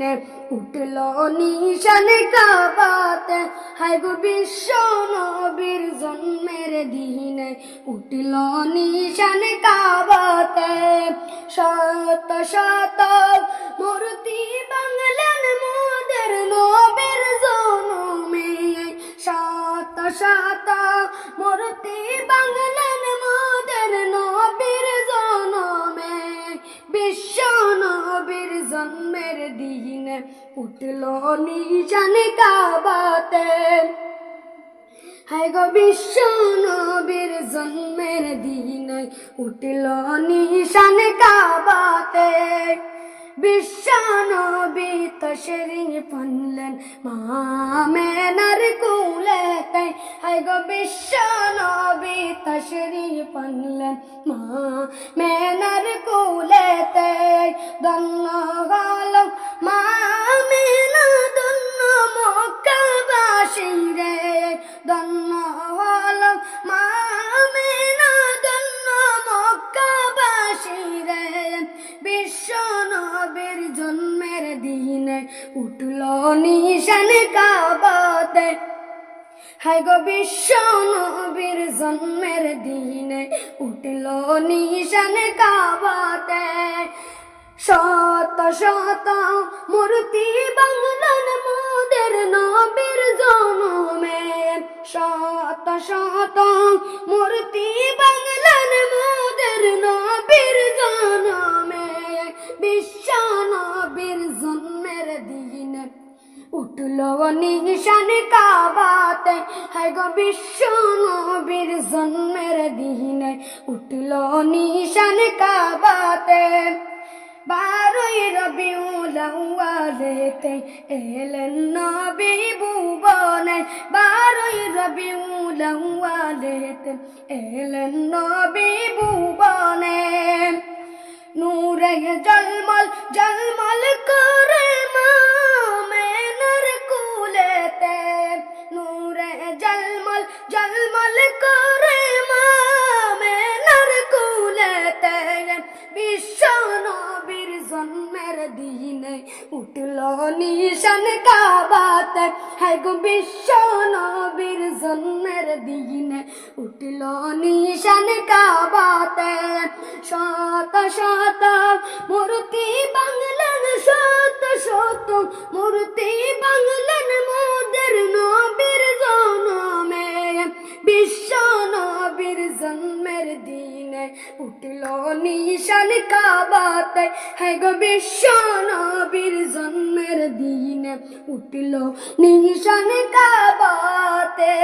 দিনে উঠল নিশান কাবাতে, হায় গো বিশ্ব নবীর জন্মের দিনে উঠল নিশান কাবাতে। শত শত মূর্তি বাংলেন মোদের নবীর জন্মে, শত শত মূর্তি বাংলেন মোদের নবীর জন্মে। বিশ্ব নবীর জন্মের দিনে উঠল নিশান কাবাতে, হায় গো বিশ্ব নবীর জন্মের দিনে উঠল নিশান কাবাতে। বিশ্ব নবী তশরীফ আনলেন মা আমেনার কুলেতে, হায় গো বিশ্ব নবী তশরীফ আনলেন মা আমেনার কুলেতে। ধন্য হলো মা আমেনা, ধন্য মক্কাবাসী রে, ধন্য হলো মা আমেনা, ধন্য মক্কাবাসী রে। বিশ্ব নবীর জন্মের দিনে উঠল নিশান কাবাতে, হায় গো বিশ্ব নবীর জন্মের দিনে উঠল নিশান কাবাতে। শত শত মূর্তি বাংলেন মোদের নবীর জন্মে, শত শত মূর্তি বাংলেন মোদের নবীর জন্মে। বিশ্ব নবীর জন্মের দিনে উঠল নিশান কাবাতে, হায় গো বিশ্ব নবীর জন্মের দিনে উঠল নিশান কাবাতে। 12ই রবিউল আউয়ালেতে এলেন নবী ভুবনে, 12ই রবিউল আউয়ালেতে এলেন নবী ভুবনে। নূরে জলমল জলমল করে মা আমেনার কুলেতে, নূরে জলমল জলমল করে মা আমেনার কুলেতে। বিশ্ব নবীর জন্মের দিনে উঠল নিশান কাবাতে, হায় গো বিশ্ব নবীর জন্মের দিনে উঠল নিশান কাবাতে। শত শত মূর্তি বাংলেন, শত শত মূর্তি বাংলেন মোদের নবীর জন্মে। বিশ্ব নবীর জন্মের দিনে উঠল নিশান কাবাতে, হায় গো বিশ্ব নবীর জন্মের দিনে উঠল নিশান কাবাতে।